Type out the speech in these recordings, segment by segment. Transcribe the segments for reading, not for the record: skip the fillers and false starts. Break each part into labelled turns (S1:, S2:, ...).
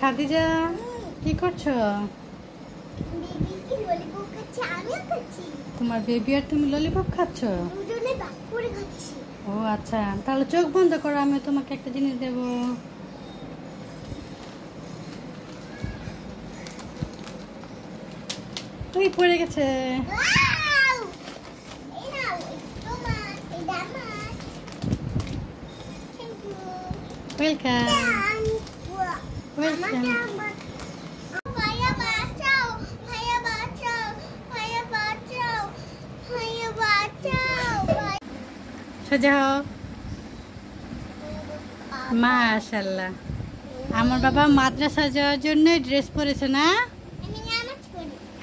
S1: খাদিজা কি করছো? তোমার বেবি আর তুমি ললিপপ খাচ্ছ? ও আচ্ছা, তাহলে চোখ বন্ধ করো, আমি তোমাকে একটা জিনিস দেব। তুই পড়ে গেছে। Welcome welcome. সাজাও। মাশাআল্লাহ, আমার বাবা মাদ্রাসা যাওয়ার জন্য ড্রেস পরেছে না?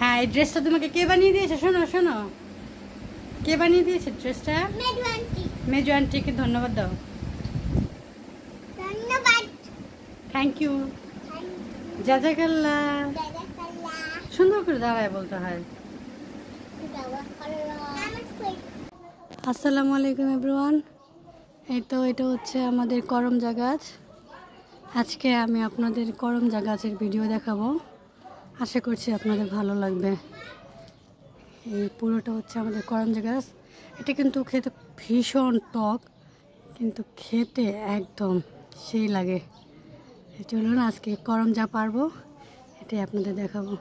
S1: হ্যাঁ, এই ড্রেসটা তোমাকে কে বানিয়ে দিয়েছে? শোনো শোনো, কে বানিয়ে দিয়েছে ড্রেসটা? মেজু আন্টিকে ধন্যবাদ দাও। থ্যাংক ইউ, জাজাকাল্লাহ। সুন্দর করে দাঁড়ায় বলতে হয়। আসসালামু আলাইকুম এভরিওয়ান। এটা হচ্ছে আমাদের করমজা গাছ। আজকে আমি আপনাদের করমজা গাছের ভিডিও দেখাবো, আশা করছি আপনাদের ভালো লাগবে। এই পুরোটা হচ্ছে আমাদের করমজা গাছ। এটা কিন্তু খেতে ভীষণ টক, কিন্তু খেতে একদম সেই লাগে। চলুন আজকে করমজা পারবো, এটাই আপনাদের দেখাবো।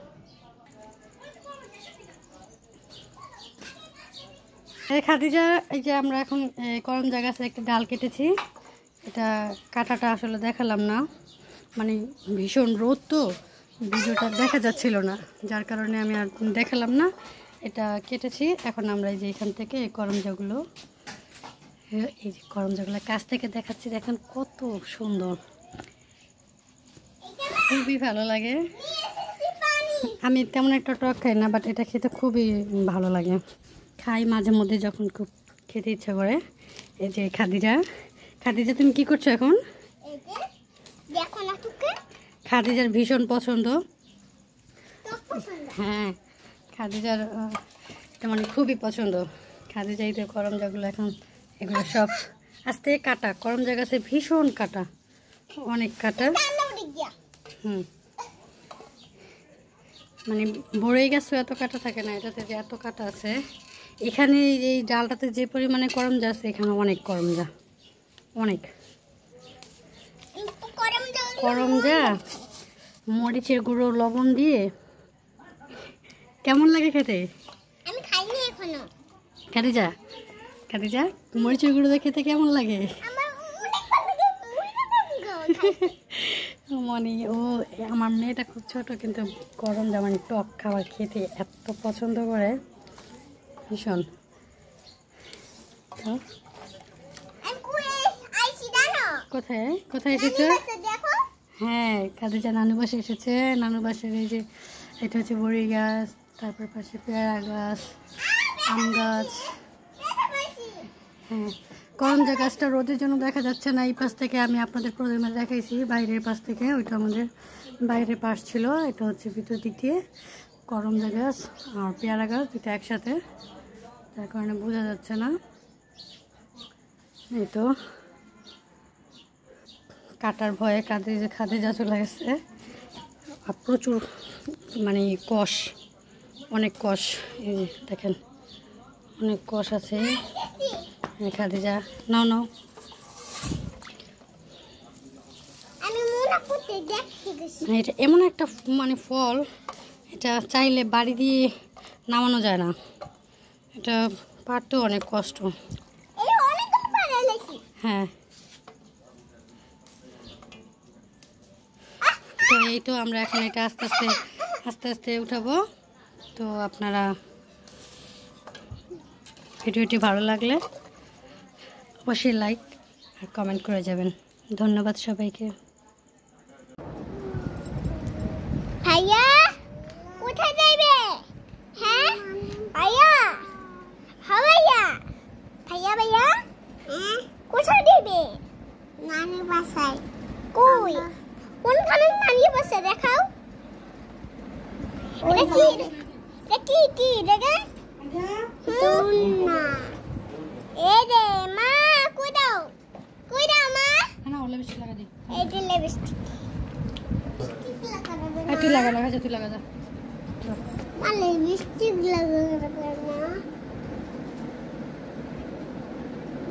S1: এই খাদিজা, এই যে আমরা এখন করমজা গাছের একটা ডাল কেটেছি। এটা কাটাটা আসলে দেখালাম না, মানে ভীষণ রোদ তো ভিডিওটা দেখা যাচ্ছিল না, যার কারণে আমি আর দেখালাম না। এটা কেটেছি। এখন আমরা এই যে এখান থেকে এই করমজাগুলো, এই যে করমজাগুলো কাছ থেকে দেখাচ্ছি, দেখেন কত সুন্দর, খুবই ভালো লাগে। আমি তেমন একটা টক খাই না, বাট এটা খেতে খুবই ভালো লাগে। খাই মাঝে মধ্যে যখন খুব খেতে ইচ্ছা করে। এই যে খাদিজা, খাদিজা তুমি কি করছো এখন? খাদিজার ভীষণ পছন্দ। হ্যাঁ, খাদিজার এটা মানে খুবই পছন্দ। খাদিজা এই যে করমজাগুলো এখন এগুলো সব আস্তে কাটা, করমজা গাছে ভীষণ কাটা, অনেক কাটা। মানে বড়ই গাছে এত কাটা থাকে না, এটাতে যে এত কাটা আছে। এখানে এই ডালটাতে যে পরিমাণে করমজা আছে, এখানে অনেক করমজা, অনেক করমজা। মরিচের গুঁড়ো লবণ দিয়ে কেমন লাগে খেতে?
S2: আমি খাইনি এখনো।
S1: খাদিজা, খাদিজা মরিচের গুঁড়ো দিয়ে খেতে কেমন লাগে? মানে ও আমার মেয়েটা খুব ছোট, কিন্তু করমজা মানে টক খাবার খেতে এত পছন্দ করে, ভীষণ। কোথায় কোথায় এসেছে? হ্যাঁ, খাদিজা নানু বাসে এসেছে। নানু বাসের এই যে এটা হচ্ছে বড়ি গাছ, তারপর পাশে পেয়ারা গাছ, আম গাছ। হ্যাঁ, করমজা গাছটা রোদের জন্য দেখা যাচ্ছে না। এই পাশ থেকে আমি আপনাদের প্রথমে দেখাইছি, বাইরের পাশ থেকে, ওইটা আমাদের বাইরের পাশ ছিল। এটা হচ্ছে ভিতর দিক দিয়ে করমজা গাছ আর পেয়ারা গাছ দুটো একসাথে, তার কারণে বোঝা যাচ্ছে না। এই তো কাটার ভয়ে খাদিজা চলে গেছে। আর প্রচুর মানে কষ, অনেক কষ, এই যে দেখেন অনেক কষ আছে। খাদিজা নাও নাও। এটা এমন একটা মানে ফল, এটা চাইলে বাড়ি দিয়ে নামানো যায় না, এটা পারতেও অনেক কষ্ট। হ্যাঁ, তো এই তো আমরা এখন এটা আস্তে আস্তে উঠাবো। তো আপনারা ভিডিওটি ভালো লাগলে অবশ্যই লাইক আর কমেন্ট করে যাবেন। ধন্যবাদ সবাইকে।
S2: ভাইয়া কোথায় যাইবে? হ্যাঁ ভাইয়া, হ্যাঁ ভাইয়া, ভাইয়া ভাইয়া কোথায় যাইবে? নানির বাসায়। কই? কোনখানে নানির বাসা? দেখাও। এটা কি? এটা কি কি দেখে? না এই যে মা কই দাও মা?
S1: না ওলা বেশি লাগা দি।
S2: এই যে লিপস্টিক।
S1: তুই লাগা তুই লাগা যা।
S2: মানে লিপস্টিক লাগানো না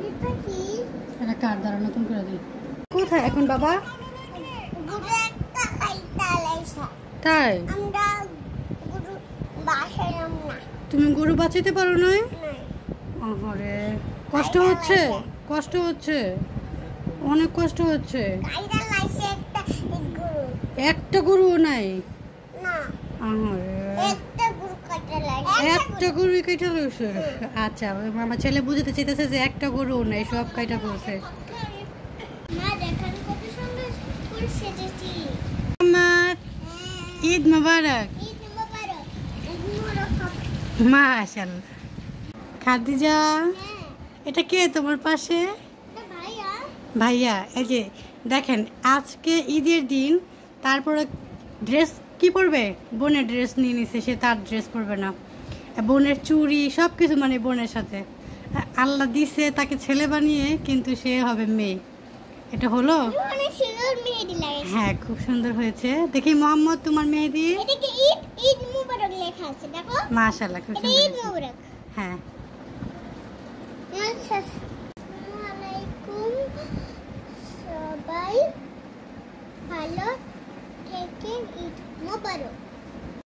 S2: এটা কি
S1: এটা কার দ্বারা নতুন করে দিই। কোথায় এখন বাবা?
S2: গুরু একটা খাইতে লাইছা
S1: তাই
S2: আমরা গুরু বাসায় না
S1: তুমি গরু বাঁচাইতে পারো না?
S2: নাই
S1: আরে কষ্ট হচ্ছে, কষ্ট হচ্ছে, অনেক কষ্ট হচ্ছে।
S2: খাইতে লাইছে
S1: একটা গরু নাই
S2: না
S1: আরে
S2: একটা গুরু খাইতে লাইছে
S1: একটা গরু কেটে লইছে। আচ্ছা আমার ছেলে বুঝতে চাইতেছে যে একটা গরু নাই, সব কাইটা করছে।
S2: মা দেখেন কত সুন্দর ফুল সেজেছি।
S1: আমার ঈদ মোবারক।
S2: ঈদ মোবারক। ঈদ মোবারক।
S1: মাশাআল্লাহ। খাদিজা এটা কে তোমার পাশে?
S2: ভাইয়া
S1: ভাইয়া এই যে দেখেন আজকে ঈদের দিন, তারপরে ড্রেস কি পরবে? বোনের ড্রেস নিয়ে নিছে, সে তার ড্রেস পরবে না। বোনের চুড়ি সব কিছু মানে বোনের সাথে আল্লাহ দিছে তাকে ছেলে বানিয়ে, কিন্তু সে হবে মেয়ে। এটা হলো
S2: অনেক সুন্দর মেহেদি লাগাইছে।
S1: হ্যাঁ খুব সুন্দর হয়েছে। দেখি মোহাম্মদ তোমার মেহেদি।
S2: এটাকে ঈদ ঈদ মোবারক লেখা আছে দেখো।
S1: মাশাআল্লাহ খুব
S2: এটা
S1: সুন্দর
S2: ঈদ
S1: হয়েছে।
S2: মোবারক।
S1: হ্যাঁ
S2: আচ্ছা